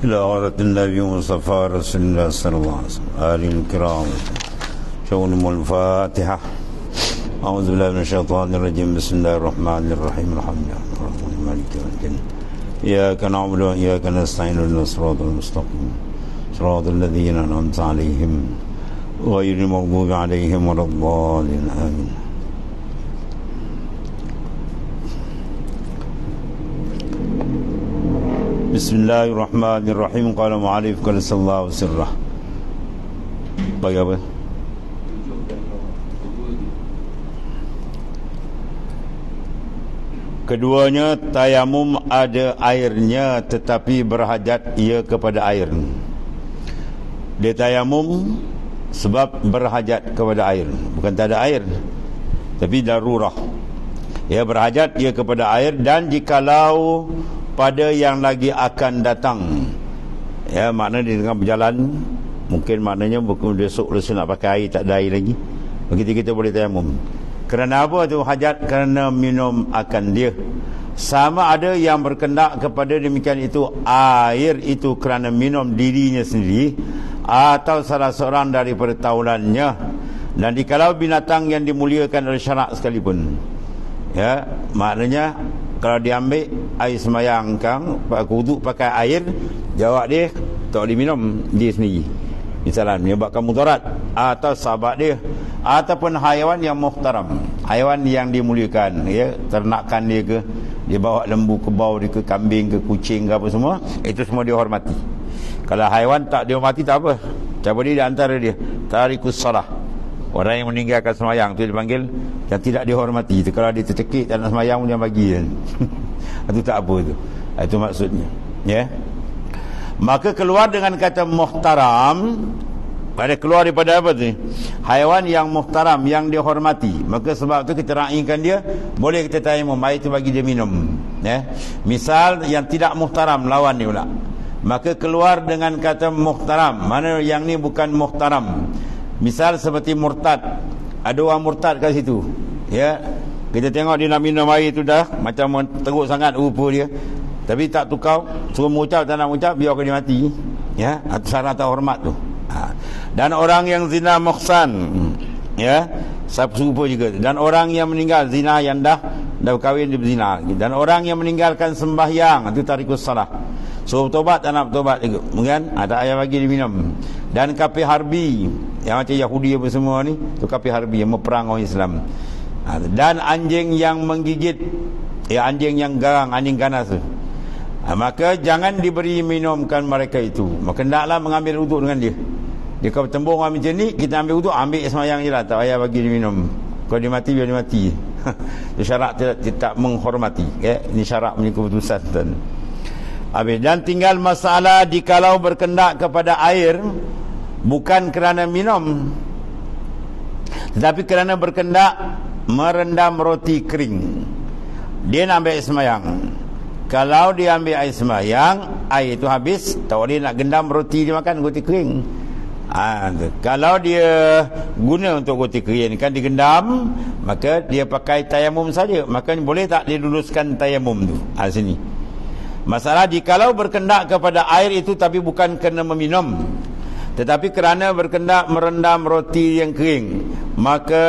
إلى حضرة النبي مصطفى رسول الله صلى الله عليه وسلم آله الكرام شؤونهم الفاتحة. أعوذ بالله من الشيطان الرجيم. بسم الله الرحمن الرحيم. الحمد لله الرحمن مالك يوم الدين إياك نعبد وإياك نستعين اهدنا الصراط المستقيم صراط الذين أنعمت عليهم غير المغضوب عليهم ولا الضالين آمين. Bismillahirrahmanirrahim. Qala mu'alif qala sallallahu sirrah. Bagi apa? Keduanya tayamum ada airnya tetapi berhajat ia kepada air. Dia tayamum sebab berhajat kepada air, bukan tak ada air, tapi darurah. Ia berhajat ia kepada air. Dan jikalau pada yang lagi akan datang, ya, maknanya di tengah berjalan, mungkin maknanya bukan besok lusa nak pakai air, tak ada air lagi, begitu kita boleh tayamum. Kerana apa tu hajat? Kerana minum akan dia. Sama ada yang berkendak kepada demikian itu, air itu kerana minum dirinya sendiri atau salah seorang daripada taulannya. Dan dikalau binatang yang dimuliakan oleh syarak sekalipun, ya, maknanya kalau diambil air semayang kang, wuduk pakai air, jawab dia tak boleh minum dia sendiri, misalnya menyebabkan mudarat, atau sahabat dia, ataupun haiwan yang muhtaram, haiwan yang dimuliakan, ya, ternakan dia ke, dia bawa lembu kebau dia ke, kambing ke, kucing ke, apa semua, itu semua dihormati. Kalau haiwan tak dihormati tak apa, cara dia di antara dia tarikus salah, orang yang meninggalkan semayang tu dipanggil yang tidak dihormati. Itu kalau dia tercekik tak nak semayang, dia bagi kan. Itu tak apa tu. Itu maksudnya, ya. Maka keluar dengan kata muhtaram, pada keluar daripada apa tu? Haiwan yang muhtaram, yang dihormati. Maka sebab tu kita raikan dia, boleh kita tayamum, air itu bagi dia minum, ya. Misal yang tidak muhtaram, lawan dia pula, maka keluar dengan kata muhtaram. Mana yang ni bukan muhtaram. Misal seperti murtad, ada orang murtad kat situ, ya, kita tengok dia nak minum air tu dah macam teruk sangat rupa dia, tapi tak tukar, suruh mengucap tak nak mengucap, biarkan dia mati, ya, atas syarat tak hormat tu. Dan orang yang zina muhsan, ya, serupa juga. Dan orang yang meninggal zina, yang dah berkahwin dia berzina. Dan orang yang meninggalkan sembahyang, itu tarikus salah, so bertobat tak nak bertobat juga, kan, tak payah bagi dia minum. Dan kafir harbi, yang macam Yahudi apa semua ni, tu kafir harbi yang berperang orang Islam. Dan anjing yang menggigit, ya, anjing yang garang, anjing ganas tu, maka jangan diberi minumkan mereka itu. Maka hendaklah mengambil wuduk dengan dia. Dia kalau tembung orang macam ni, kita ambil wuduk, ambil semayang je lah, tak payah bagi dia minum. Kalau dia mati, biar dia mati. Dia syarak tidak menghormati, ya. Ini syarak punya keputusan tuan. Habis. Dan tinggal masalah dikalau berkendak kepada air, bukan kerana minum, tetapi kerana berkendak merendam roti kering. Dia nak ambil air semayang. Kalau dia ambil air semayang, air itu habis, tak boleh nak gendam roti dia makan, roti kering. Kalau dia guna untuk roti kering kan digendam, maka dia pakai tayamum saja. Maka boleh tak dia luluskan tayamum tu? Sini masalah, jikalau berkendak kepada air itu tapi bukan kerana meminum, tetapi kerana berkendak merendam roti yang kering, maka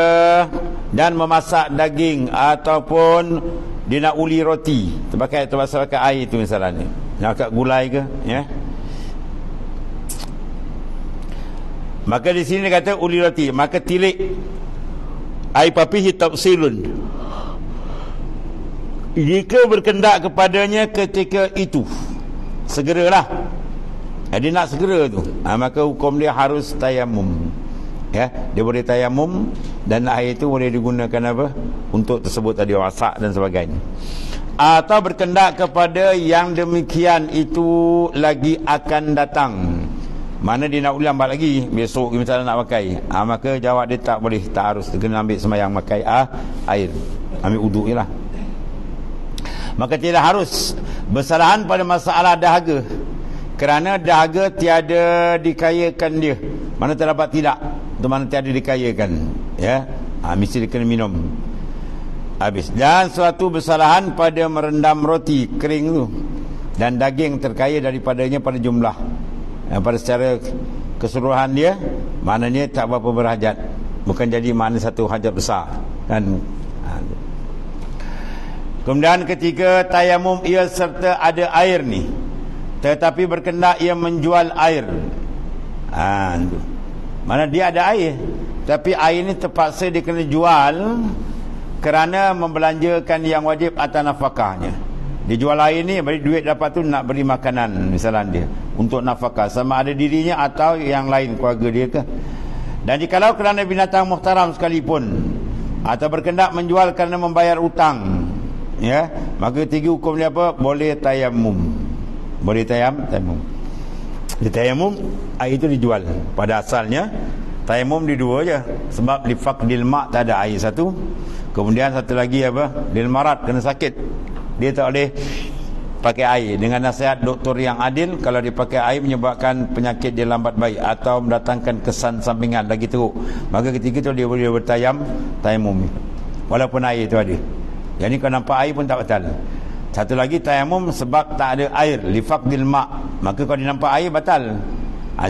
dan memasak daging, ataupun dia nak uli roti, terpakai air itu misalnya, nak kat gulai ke, ya. Maka di sini dia kata uli roti, maka tilik air papihi tafsilun, jika berkendak kepadanya ketika itu, segeralah. Dia nak segera tu, maka hukum dia harus tayamum, ya. Dia boleh tayamum, dan air itu boleh digunakan apa untuk tersebut tadi, masak dan sebagainya. Atau berkendak kepada yang demikian itu lagi akan datang, mana dia nak ulang balik lagi besok misalnya nak pakai, maka jawab dia tak boleh, tak harus, dia kena ambil semayang pakai air, ambil uduk je lah. Maka tidak harus. Bersalahan pada masalah dahaga, kerana dahaga tiada dikayakan dia, mana terdapat tidak, itu mana tiada dikayakan, ya, mesti dia kena minum. Habis. Dan suatu bersalahan pada merendam roti kering tu, dan daging terkaya daripadanya pada jumlah, pada secara keseluruhan dia, maknanya tak berapa berhajat, bukan jadi makna satu hajat besar kan. Kemudian ketiga, tayamum ia serta ada air ni, tetapi berkendak ia menjual air. Mana dia ada air, tapi air ni terpaksa dia kena jual kerana membelanjakan yang wajib atas nafkahnya. Dia jual air ni, beri duit dapat tu nak beli makanan misalnya dia, untuk nafkah sama ada dirinya atau yang lain keluarga dia ke. Dan jikalau kerana binatang muhtaram sekalipun, atau berkendak menjual kerana membayar hutang, ya, maka tiga hukum dia apa? Boleh tayamum. Boleh tayamum. Di tayamum, air itu dijual. Pada asalnya tayamum di dua je, sebab li faqdil ma' tak ada air satu. Kemudian satu lagi apa? Lil marad, kena sakit, dia tak boleh pakai air. Dengan nasihat doktor yang adil, kalau dia pakai air menyebabkan penyakit dia lambat baik atau mendatangkan kesan sampingan lagi teruk, maka ketika itu dia boleh tayamum, walaupun air itu ada. Yang ni kalau nampak air pun tak batal. Satu lagi tayamum sebab tak ada air, li faqdil ma', maka kalau dia nampak air batal.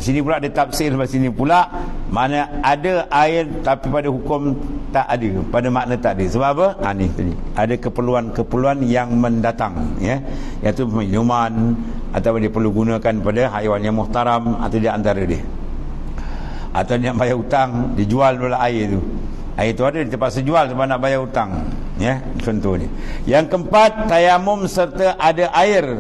Sini pula dia tafsir, lepas sini pula mana ada air tapi pada hukum tak ada, pada makna tak ada. Sebab apa? Ni tadi ada keperluan yang mendatang, ya, iaitu minuman, atau dia perlu gunakan pada haiwan yang muhtaram, atau di antara dia, atau dia nak bayar hutang, dijual pula air tu. Air tu ada, dia terpaksa jual sebab nak bayar hutang, ya, contohnya. Yang keempat, tayamum serta ada air,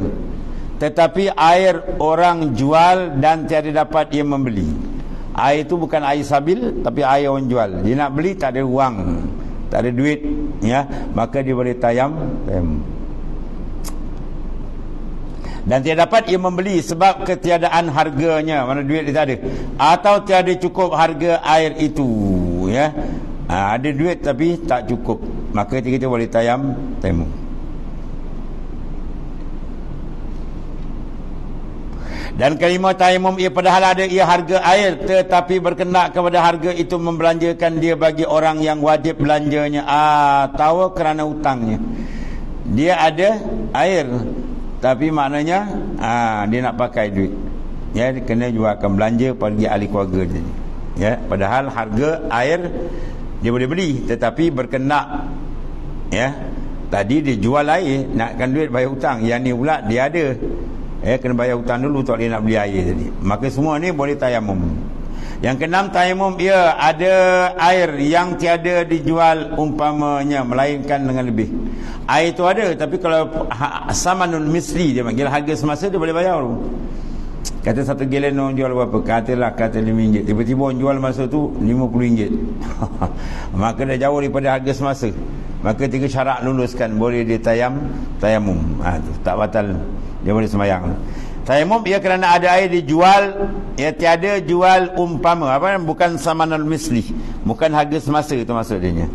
tetapi air orang jual dan tiada dapat ia membeli. Air itu bukan air sabil, tapi air orang jual. Dia nak beli, tak ada wang, tak ada duit, ya, maka dia boleh tayamum. Dan tiada dapat ia membeli sebab ketiadaan harganya, mana duit dia tak ada, atau tiada cukup harga air itu, ya. Ada duit tapi tak cukup, maka kita boleh tayamum. Dan kelima, tayamum ia padahal ada ia harga air, tetapi berkendak kepada harga itu membelanjakan dia bagi orang yang wajib belanjanya, atau kerana hutangnya. Dia ada air, tapi maknanya dia nak pakai duit, ya, dia kena jualkan, belanja bagi ahli keluarga dia, ya. Padahal harga air dia boleh beli, tetapi berkendak, ya, tadi dia jual air, nakkan duit bayar hutang. Yang ni pula dia ada, kena bayar hutang dulu, tak boleh nak beli air tadi. Maka semua ni boleh tayamum. Yang keenam, tayamum ia ada air yang tiada dijual umpamanya, melainkan dengan lebih. Air tu ada, tapi kalau samanun misli, dia panggil harga semasa, dia boleh bayar. Kata satu gelen orang jual berapa? Kata RM5. Tiba-tiba orang jual masa tu RM50. Maka dah jauh daripada harga semasa. Maka tiga syarat luluskan, boleh dia tayamum. Tak batal, dia boleh sembahyang. Tayamum ia kerana ada air dijual, ia tiada jual umpama, bukan samanal misli, bukan harga semasa itu maksudnya,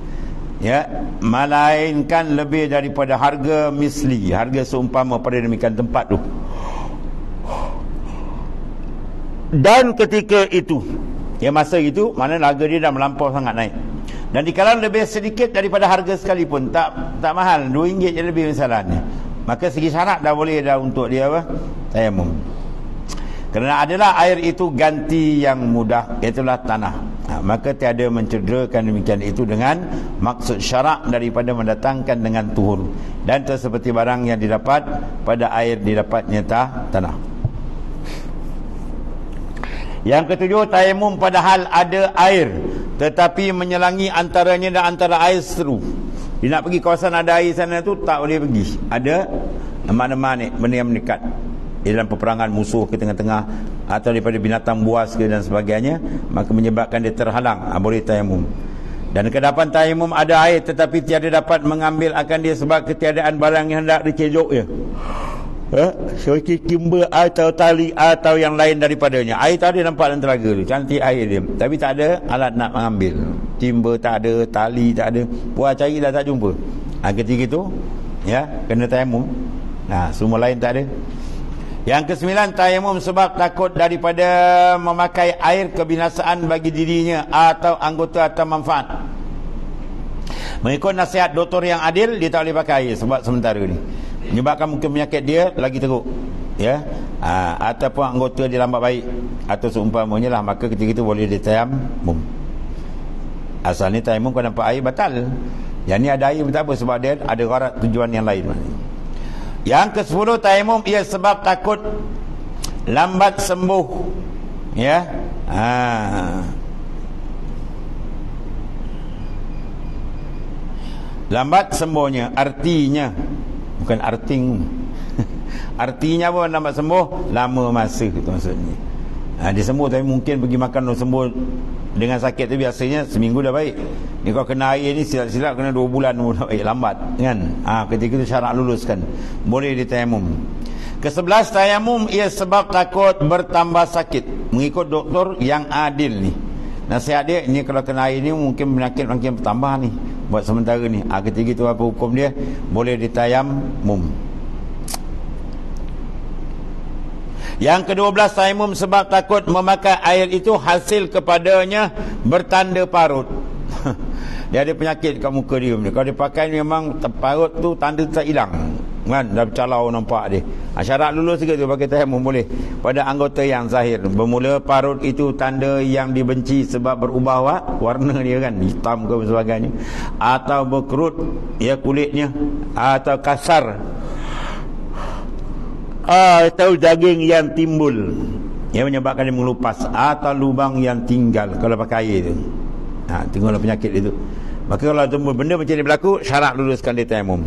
ya, melainkan lebih daripada harga misli, harga seumpama pada demikian tempat tu. Dan ketika itu, ya, masa itu, mana harga dia dah melampau sangat naik. Dan dikala lebih sedikit daripada harga sekalipun, tak mahal, RM2 je lebih misalnya, maka segi syarat dah boleh dah untuk dia tayamum. Kerana adalah air itu ganti yang mudah, itulah tanah. Maka tiada mencederakan demikian itu dengan maksud syarak daripada mendatangkan dengan tuhur. Dan itu seperti barang yang didapat pada air didapatnya tanah. Yang ketujuh, tayamum padahal ada air, tetapi menyelangi antaranya dan antara air seru. Dia nak pergi kawasan ada air sana tu, tak boleh pergi. Ada mana-mana benda yang mendekat, dalam peperangan musuh ke tengah-tengah, atau daripada binatang buas ke dan sebagainya, maka menyebabkan dia terhalang, boleh tayamum. Dan kedapan tayamum ada air, tetapi tiada dapat mengambil akan dia sebab ketiadaan barang yang hendak dicejoknya, seperti timba atau tali atau yang lain daripadanya. Air tadi nampak dalam telaga tu, cantik air dia, tapi tak ada alat nak mengambil. Timba tak ada, tali tak ada, buat cari dah tak jumpa. Ketika itu, ya, kena tayamum. Semua lain tak ada. Yang kesembilan, tayamum sebab takut daripada memakai air kebinasaan bagi dirinya atau anggota atau manfaat. Mengikut nasihat doktor yang adil, dia tak boleh pakai air sebab sementara ni. menyebabkan mungkin penyakit dia lagi teruk, ya, ataupun anggota dia lambat baik atau seumpamanya lah, maka ketika itu boleh ditayamum. Asalnya tayamum kalau nampak air batal. Yang ni ada air tak apa, sebab dia ada gharat, tujuan yang lain. Yang ke-10, tayamum ia sebab takut lambat sembuh, ya. Lambat sembuhnya, artinya bukan arting. Artinya apa lambat sembuh? Lama masa itu maksudnya. Dia sembuh tapi mungkin pergi makan sembuh dengan sakit tu biasanya seminggu dah baik. Ni kalau kena air ni silap-silap kena 2 bulan dah baik, lambat kan. Ketika itu syarat luluskan, boleh ditayamum. Ke-11, tayamum ia sebab takut bertambah sakit, mengikut doktor yang adil ni. Nasihat dia ni, kalau kena air ni mungkin penyakit makin bertambah ni buat sementara ni. Ketika itu apa hukum dia? Boleh ditayamum. Yang ke-12, tayamum sebab takut memakai air itu hasil kepadanya bertanda parut. Dia ada penyakit kat muka dia. Kalau dia pakai memang parut tu tanda tu tak hilang kan, dah bercalau nampak dia. Syarat lulus juga tu pakai tayamum boleh pada anggota yang zahir. Bermula parut itu tanda yang dibenci sebab berubah warna dia kan, hitam ke sebagainya, atau berkerut ya kulitnya, atau kasar, atau daging yang timbul yang menyebabkan dia mengelupas, atau lubang yang tinggal kalau pakai air tu. Tengoklah penyakit itu. Maka kalau benda macam ni berlaku, syarat luluskan dia tayamum.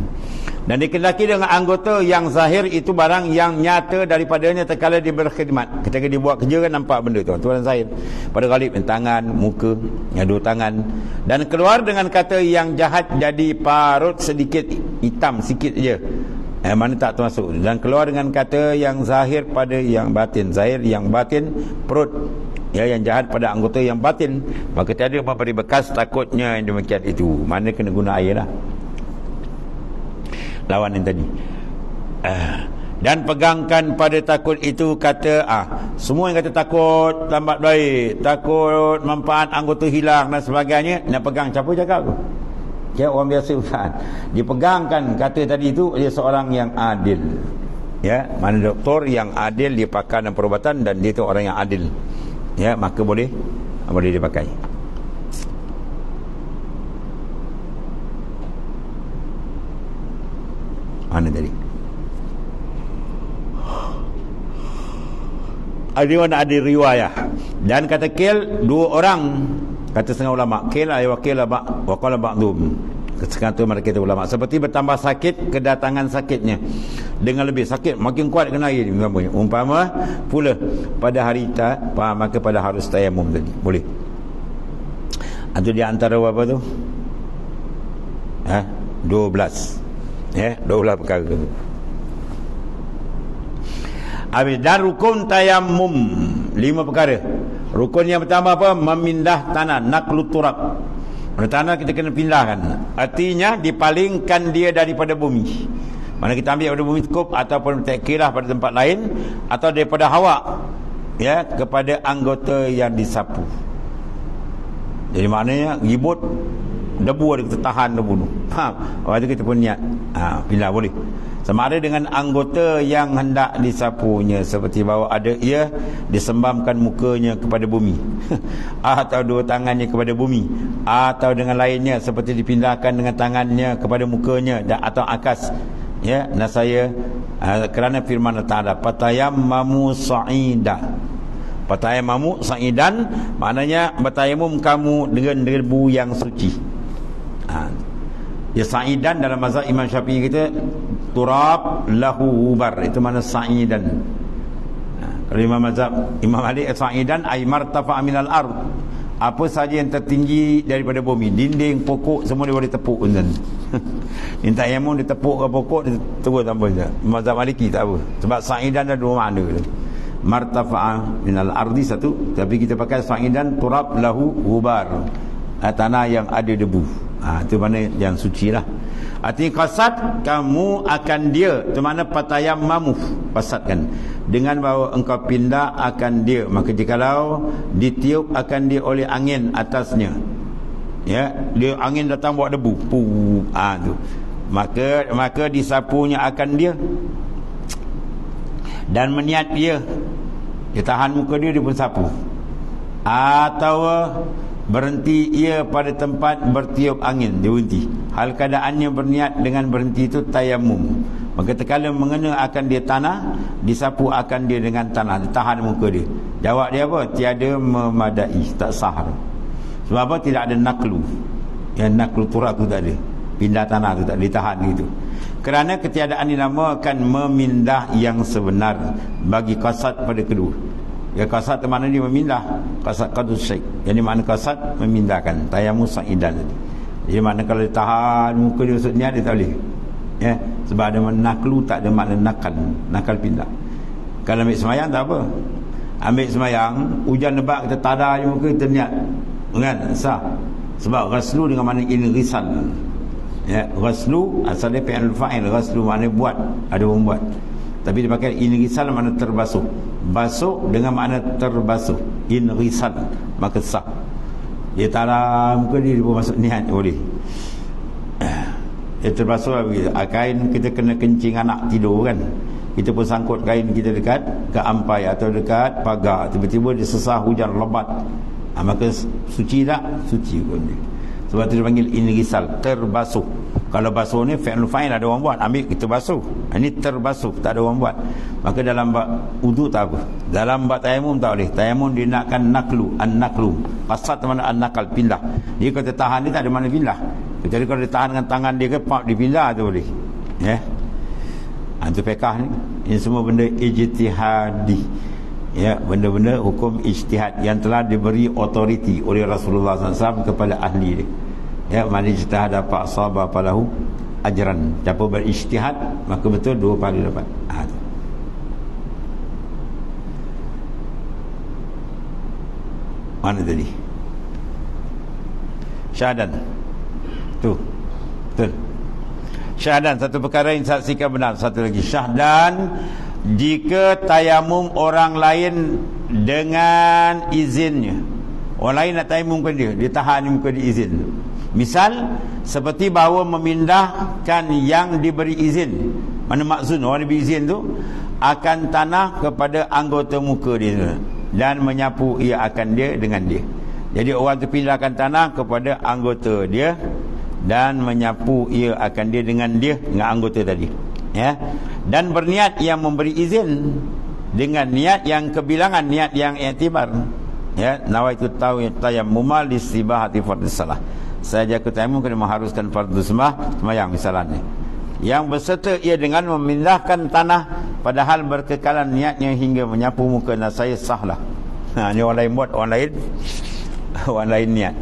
Dan dikendaki dengan anggota yang zahir itu barang yang nyata daripadanya terkala dia berkhidmat. Ketika dia buat kerja kan nampak benda tu, tuan zahir. Pada galib tangan, muka, yang 2 tangan, dan keluar dengan kata yang jahat jadi parut sedikit hitam sikit je. Mana tak termasuk. Dan keluar dengan kata yang zahir pada yang batin. Zahir yang batin, perut ya, yang jahat pada anggota yang batin, maka tiada memberi bekas takutnya yang demikian itu. Mana kena guna air lah, lawan yang tadi. Dan pegangkan pada takut itu kata semua yang kata takut lambat baik, takut manfaat anggota hilang dan sebagainya, nak pegang siapa cakap tu? Ya, orang biasa bukan. Dipegangkan kata tadi itu dia seorang yang adil. Ya, mana doktor yang adil, dia pakar dan perubatan, dan dia tu orang yang adil. Ya, maka boleh dipakai. Mana tadi? Ada riwayah. Dan kata kil 2 orang. Kata setengah ulama, kil ay wakil wa qala ba'dhum. Setengah tu mereka kata ulama, seperti bertambah sakit kedatangan sakitnya dengan lebih sakit makin kuat kena air umpama pula pada hari maka pada harus tayamum tadi boleh. Itu di antara apa tu 12 12 perkara tu. Habis. Dan rukun tayamum 5 perkara. Rukun yang pertama apa? Memindah tanah, naqlut turab. Tanah kita kena pindahkan. Artinya dipalingkan dia daripada bumi. Mana kita ambil daripada bumi cukup, ataupun takkilah pada tempat lain, atau daripada hawa ya kepada anggota yang disapu. Jadi maknanya ribut debu ada kita tahan debu tu. Lepas tu kita pun niat pindah boleh. Sama ada dengan anggota yang hendak disapunya, seperti bahawa ada ia disembamkan mukanya kepada bumi atau 2 tangannya kepada bumi, atau dengan lainnya seperti dipindahkan dengan tangannya kepada mukanya atau akas ya. Nasaya kerana firman Allah Ta'ala, patayammamu sa'ida. Patayammamu sa'idan maknanya bertayamum kamu dengan debu yang suci. Ya, sa'idan dalam mazhab Imam Syafi'i kita turab lahu ubar, itu mana sa'idan. Kalau Imam mazhab Imam Ali, sa'idan ay martafa minal ard, apa saja yang tertinggi daripada bumi, dinding, pokok, semua dia boleh tepuk kan. Minta tayamum dia tepuk ke pokok, dia terus tambah je. Mazhab Maliki tak apa, sebab sa'idan ada 2 makna dia. Martafa minal ardi satu, tapi kita pakai sa'idan turab lahu ubar, tanah yang ada debu. Itu mana yang suci lah. Artinya qasad kamu akan dia, itu mana patayammamu, qasadkan dengan bahawa engkau pindah akan dia. Maka jikalau ditiup akan dia oleh angin atasnya, ya, dia angin datang bawa debu, tu maka disapunya akan dia dan meniat dia tahan muka dia pun sapu, atau berhenti ia pada tempat bertiup angin, dia berhenti. Hal keadaannya berniat dengan berhenti itu tayamum, maka terkala mengena akan dia tanah, disapu akan dia dengan tanah, ditahan muka dia. Jawab dia apa? Tiada memadai, tak sah. Sebab apa? Tidak ada naklu. Yang naklu turab tu tak ada, pindah tanah tu tak ditahan gitu. Kerana ketiadaan dinamakan memindah yang sebenar bagi qasad pada kedua. Ya, qasad tu makna dia memindah, qasad qadus syek. Jadi makna qasad memindahkan, tayamum sa'idan. Jadi makna kalau ditahan muka dia usut niat dia tak boleh. Ya, sebab ada naklu, tak ada makna nakal pindah. Kalau ambil semayang tak apa. Ambil semayang, hujan lebat kita tada je muka, kita niat. Kan? Sah. Sebab ghaslu dengan makna inrisal. Ya, ghaslu asalnya fi'il fa'il, ghaslu makna buat, ada orang buat. Tapi dipakai inrisal makna terbasuh. Basuh dengan makna terbasuh, inrisal, maka sah. Dia tada muka dia pun masuk niat boleh. Dia terbasuh begitu. Kain kita kena kencing anak tidur kan, kita pun sangkut kain kita dekat ke ampai atau dekat pagar, tiba-tiba dia sesah hujan lebat, maka suci tak? Suci pun dia. Sebab tu dia panggil inrisal, terbasuh. Kalau basuh ni fi'il fa'il ada orang buat, ambil kita basuh. Ini terbasuh, tak ada orang buat. Maka dalam bab wudu tak apa. Dalam bab tayamum tak boleh. Tayamum dia nakkan naklu, an-naklu. Qasad mana an-nakal, pindah. Dia kalau tahan dia tak ada mana pindah. Kecuali kalau dia tahan dengan tangan dia ke pak dipindah tu boleh. Ya. Itu fiqh ni. Ini semua benda ijtihadi. Ya, benda-benda hukum ijtihad yang telah diberi otoriti oleh Rasulullah SAW kepada ahli dia. Ya, man ijtihada fa asaba falahu ajran. Siapa berijtihad maka betul 2 pahala dapat. Mana tadi? Syahadan. Tu. Betul. Syahadan satu perkara yang saksikan benar. Satu lagi syahdan jika tayamum orang lain dengan izinnya. Orang lain nak tayamum ke dia tahan muka dia izin. Misal seperti bahawa memindahkan yang diberi izin. Mana maksud orang diberi izin tu akan tanah kepada anggota muka dia dan menyapu ia akan dia dengan dia. Jadi orang tu pindahkan tanah kepada anggota dia dan menyapu ia akan dia dengan anggota tadi. Ya. Dan berniat yang memberi izin dengan niat yang kebilangan, niat yang iktibar. Ya, nawaitu tayammuma lisibahati fardhis salah. Saya jaga tayamum kena mengharuskan fardu sembahyang misalnya. Yang berserta ia dengan memindahkan tanah padahal berkekalan niatnya hingga menyapu muka dan saya sahlah. Ini orang lain buat, orang lain niat.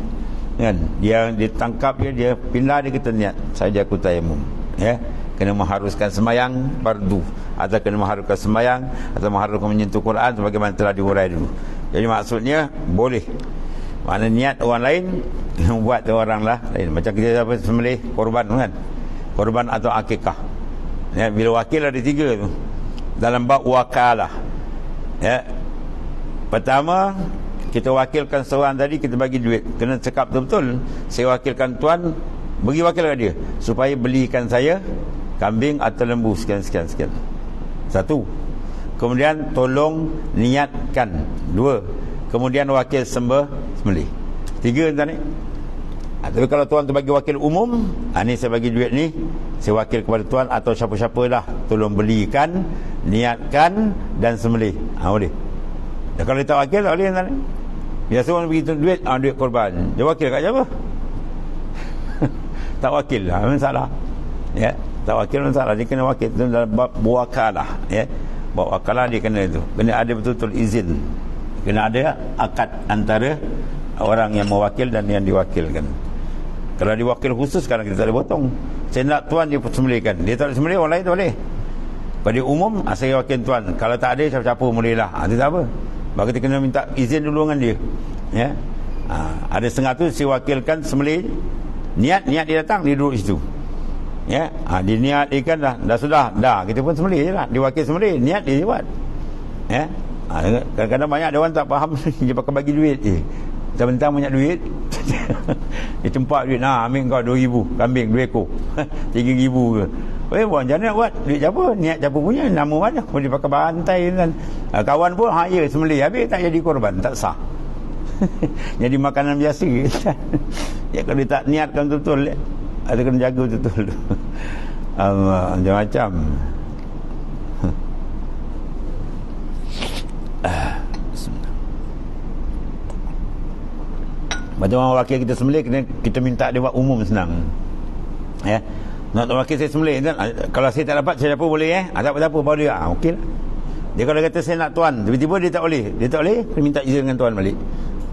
Kan? Dia ditangkap dia pindah dia kata niat. Saya jaga tayamum. Ya. Kena mengharuskan sembahyang fardu atau kena mengharuskan sembahyang atau mengharuskan menyentuh Quran sebagaimana telah diurai dulu. Jadi maksudnya boleh. Mana niat orang lain buat orang lah lain. Macam kita apa sembelih korban kan, korban atau akikah. Ya, bila wakil ada 3 tu dalam bab wakalah. Ya, pertama kita wakilkan seorang tadi, kita bagi duit, kena cakap betul-betul saya wakilkan tuan, bagi wakil ke dia supaya belikan saya kambing atau lembu sekian. Satu. Kemudian tolong niatkan. 2. Kemudian wakil sembelih. 3 entah ni. Tapi kalau tuan tu bagi wakil umum, ni saya bagi duit ni, saya wakil kepada tuan atau siapa-siapa lah, tolong belikan, niatkan dan sembelih. Boleh. Dan kalau dia tak wakil tak boleh entah ni. Biasa orang bagi duit, duit korban. Dia wakil kat siapa? Tak wakil lah, masalah. Ya, tak wakil masalah. Dia kena wakil dalam bab wakalah. Ya, bab wakalah dia kena itu. Kena ada betul-betul izin. Kena ada akad antara orang yang mewakil dan yang diwakilkan. Kalau diwakil khusus sekarang kita tak boleh potong. Saya nak tuan dia sembelihkan. Dia tak boleh sembelih, orang lain tak boleh. Pada umum saya wakil tuan. Kalau tak ada siapa-siapa boleh lah. Itu tak apa. Maka kita kena minta izin dulu dengan dia. Ya. Ada setengah tu saya wakilkan sembelih. Niat dia datang, dia duduk situ. Ya. Dia niat ikan dah sudah. Kita pun sembelih je lah. Dia wakil sembelih, niat dia buat. Ya. Kadang-kadang banyak ada orang tak faham. Dia pakai bagi duit je. Mentang-mentang banyak duit Dia tempat duit, nah ambil kau 2,000, kambing 2 ekor 3,000 ke. Buat macam mana nak buat? Duit siapa? Niat siapa punya? Nama mana? Boleh pakai bantai kan. Kawan pun ya sembelih, habis tak jadi korban, tak sah. Jadi makanan biasa. Ya kalau dia tak niatkan betul-betul, ada kena jaga betul-betul. Macam-macam. Macam orang wakil kita sembelih, kita minta dia buat umum, senang. Ya. Nak wakil saya sembelih kan, kalau saya tak dapat, saya apa boleh tak apa-apa baru dia. Okey lah. Dia kalau kata saya nak tuan, tiba-tiba dia tak boleh. Dia tak boleh, dia minta izin dengan tuan balik.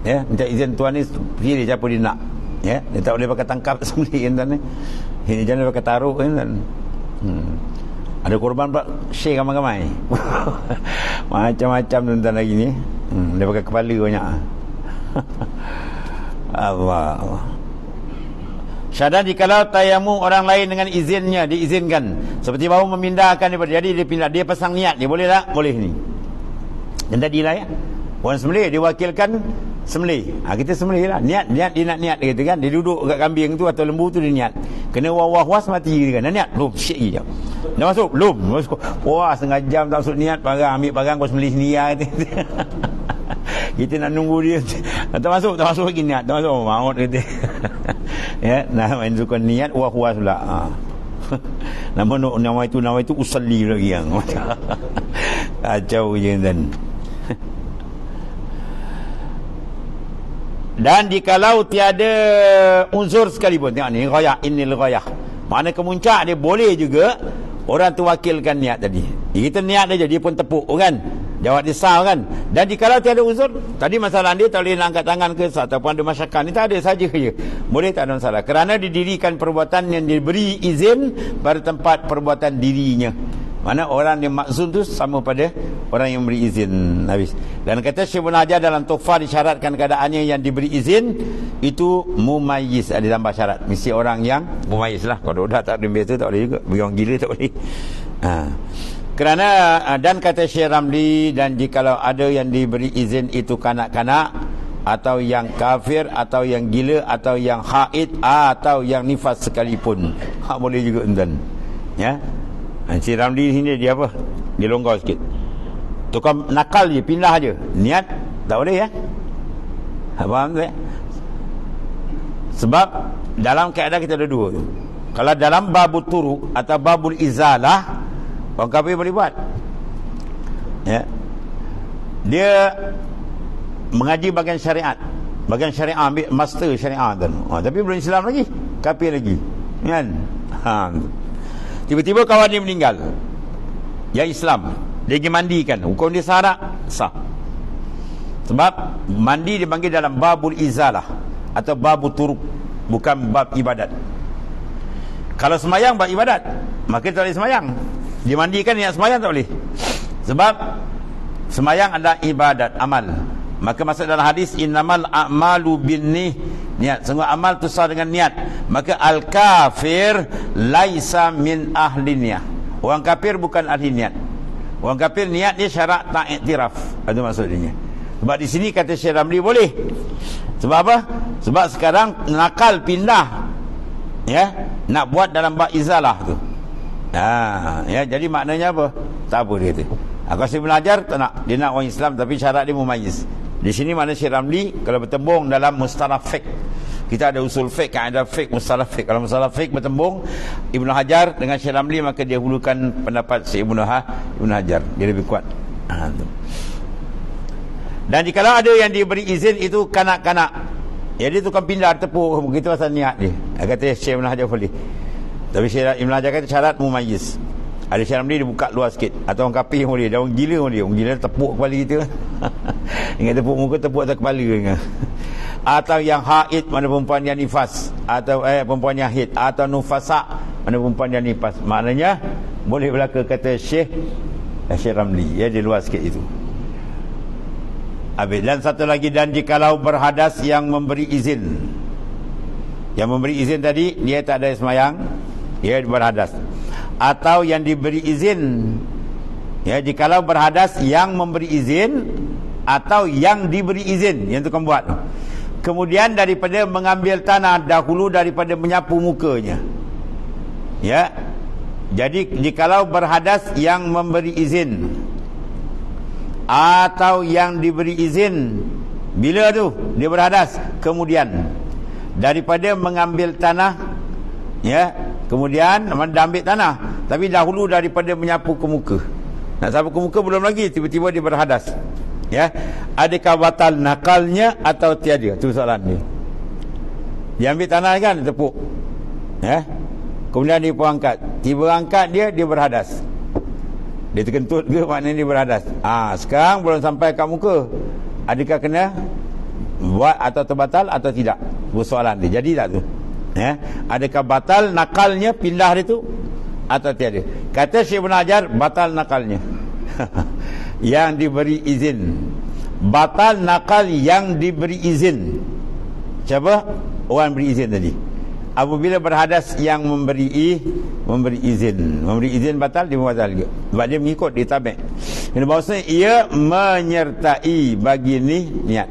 Ya, minta izin tuan ni pilih siapa dia nak. Ya, dia tak boleh pakai tangkap sembelih kan tuan ni. Ini jangan pakai taruh kan tuan. Ada korban pula share ramai-ramai. Macam-macam tuan-tuan lagi ni. Dia pakai kepala banyak. Allah. Syahadat jikalau tayamum orang lain dengan izinnya, diizinkan. Seperti baru memindahkan daripada, jadi dia pindah, dia pasang niat, dia boleh tak? Boleh ni. Dan tadilah ya, orang sembelih dia wakilkan sembelih. Kita sembelih lah. Niat dia nak niat dia kata kan. Dia duduk kat kambing tu atau lembu tu dia niat. Kena wah-was mati dia kan. Dia niat. Belum syik lagi jap. Dah masuk? Belum. Masuk. Wah, setengah jam tak masuk niat. Barang ambil barang kau sembelih sendiri lah. Kita nak nunggu dia. Tak masuk lagi niat. Tak masuk. Maut kata. Ya, nah main sukan niat wah-was pula. Nama itu usalli lagi yang. Kacau je kan. Dan jikalau tiada unsur sekalipun, tengok ni ghayah, innil ghayah, mana kemuncak dia boleh juga orang tu wakilkan niat tadi. Kita niat aja, dia pun tepuk kan, jawab dia sah kan. Dan jikalau tiada unsur, tadi masalah dia tak boleh angkat tangan ke ataupun ada masyarakat ni, tak ada, saja je boleh, tak ada masalah, kerana didirikan perbuatan yang diberi izin pada tempat perbuatan dirinya. Mana orang yang maksud tu sama pada orang yang beri izin. Habis. Dan kata Syekh Ibn Hajar dalam Tuhfah disyaratkan keadaannya yang diberi izin itu mumayyiz, ada tambah syarat, mesti orang yang mumayyiz lah. Kalau dah tak ada biasa tak boleh juga, bagi orang gila tak boleh. Kerana dan kata Syekh Ramli, dan jikalau ada yang diberi izin itu kanak-kanak atau yang kafir atau yang gila atau yang haid atau yang nifas sekalipun, boleh juga tuan. Ya. Encik Ramli sini dia apa? Dia longgar sikit. Tukar nakal je, pindah je. Niat tak boleh ya. Faham tak? Sebab dalam keadaan kita ada dua tu. Kalau dalam babul turuk atau babul izalah, orang kafir boleh buat. Ya. Dia mengaji bagian syariat. Bagian syariat, ambil master syariat tu. Tapi belum Islam lagi, kafir lagi. Kan? Tiba-tiba kawan dia meninggal, yang Islam, dia pergi mandikan, hukum dia sah tak? Sah. Sebab mandi dipanggil dalam babul izalah atau babul turuk, bukan bab ibadat. Kalau semayang bab ibadat, maka tak boleh semayang. Dia mandikan niat semayang tak boleh. Sebab semayang adalah ibadat, amal. Maka masuk dalam hadis innamal a'malu binniyah, niat. Sungguh amal tu sah dengan niat. Maka al-kafir laisa min ahli niyah. Orang kafir bukan ahli niat. Orang kafir niat dia syarat tak iktiraf. Itu maksudnya. Sebab di sini kata Syekh Ramli boleh. Sebab apa? Sebab sekarang nakal pindah. Ya, nak buat dalam bab izalah tu. Ya, jadi maknanya apa? Tak apa dia tu. Aku rasa belajar tak nak. Dia nak orang Islam tapi syarat dia mumayyiz. Di sini mana Syekh Ramli kalau bertembung dalam mustalah fiqh. Kita ada usul fiqh, kaedah fiqh, mustalah fiqh. Kalau mustalah fiqh bertembung Ibn Hajar dengan Syekh Ramli, maka dia hulukan pendapat Syekh Ibn Hajar. Dia lebih kuat. Dan jikalau ada yang diberi izin itu kanak-kanak, ya dia tukang pindah tepuk begitu asal niat dia. Kata Syekh Ibn Hajar boleh. Tapi Syekh Ibn Hajar kata syarat mumayyiz. Ada Syekh Ramli dia buka luar sikit. Atau orang kafir boleh, ada orang gila boleh. Orang gila tepuk kepala kita. Ingat tepuk muka, tepuk atas kepala ingat. Atau yang haid, mana perempuan yang nifas, atau perempuan yang haid, atau nufasa, mana perempuan yang nifas. Maknanya boleh berlaku, kata Syekh Ramli, ya, di luar sikit itu. Habis. Dan satu lagi, dan jikalau berhadas yang memberi izin. Yang memberi izin tadi dia tak ada semayang, dia berhadas. Atau yang diberi izin, ya, jikalau berhadas yang memberi izin atau yang diberi izin, yang tukang buat, kemudian daripada mengambil tanah dahulu daripada menyapu mukanya. Ya. Jadi jikalau berhadas yang memberi izin atau yang diberi izin, bila tu dia berhadas, kemudian daripada mengambil tanah, ya, kemudian ambil tanah, tapi dahulu daripada menyapu ke muka. Nak sapu ke muka belum lagi, tiba-tiba dia berhadas. Ya, adakah batal nakalnya atau tiada? Itu soalan dia. Dia ambil tanah kan, tepuk. Ya. Kemudian dia angkat. Tiba angkat dia berhadas. Dia terkentut ke, maknanya dia berhadas. Sekarang belum sampai kat muka. Adakah kena buat atau terbatal atau tidak? Soalan dia. Jadi tak tu? Ya. Adakah batal nakalnya, pindah dia tu atau tiada? Kata Syekh Ibn Hajar, batal nakalnya. Yang diberi izin. Batal nakal yang diberi izin. Siapa? Orang beri izin tadi. Apabila berhadas yang memberi izin. Memberi izin batal, dia batal juga. Sebab dia mengikut, dia tabik. Ini bahawasanya ia menyertai bagi ni niat.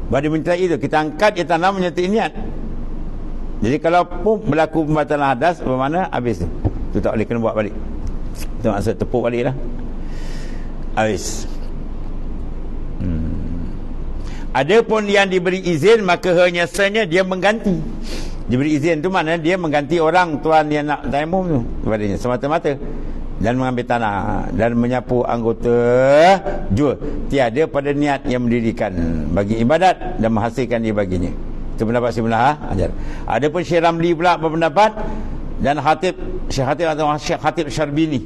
Sebab dia menyertai itu. Kita angkat, dia tanam menyertai niat. Jadi kalau pun berlaku pembatalan hadas, bermakna habis tu. Tu tak boleh kena buat balik. Itu maksud tepuk balik lah. Habis. Ada pun yang diberi izin, maka hanya dia mengganti. Diberi izin tu maknanya dia mengganti orang tuan yang nak tayamum tu kepadanya semata-mata, dan mengambil tanah dan menyapu anggota jua, tiada pada niat yang mendirikan bagi ibadat dan menghasilkan dia baginya. Itu pendapat Syekh Ibn Hajar. Ada pun Syekh Ramli pula berpendapat, dan Syekh Khatib atau Syekh Khatib Syarbini,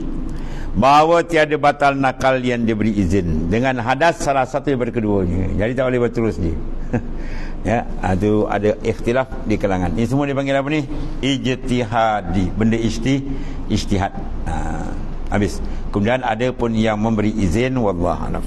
bahawa tiada batal nakal yang diberi izin dengan hadas salah satu daripada keduanya. Jadi tak boleh berterus dia. Ya, itu ada ikhtilaf di kalangan. Ini semua dipanggil apa ni? Ijtihadi. Benda ijtihad. Habis. Kemudian ada pun yang memberi izin, wallahu a'lam.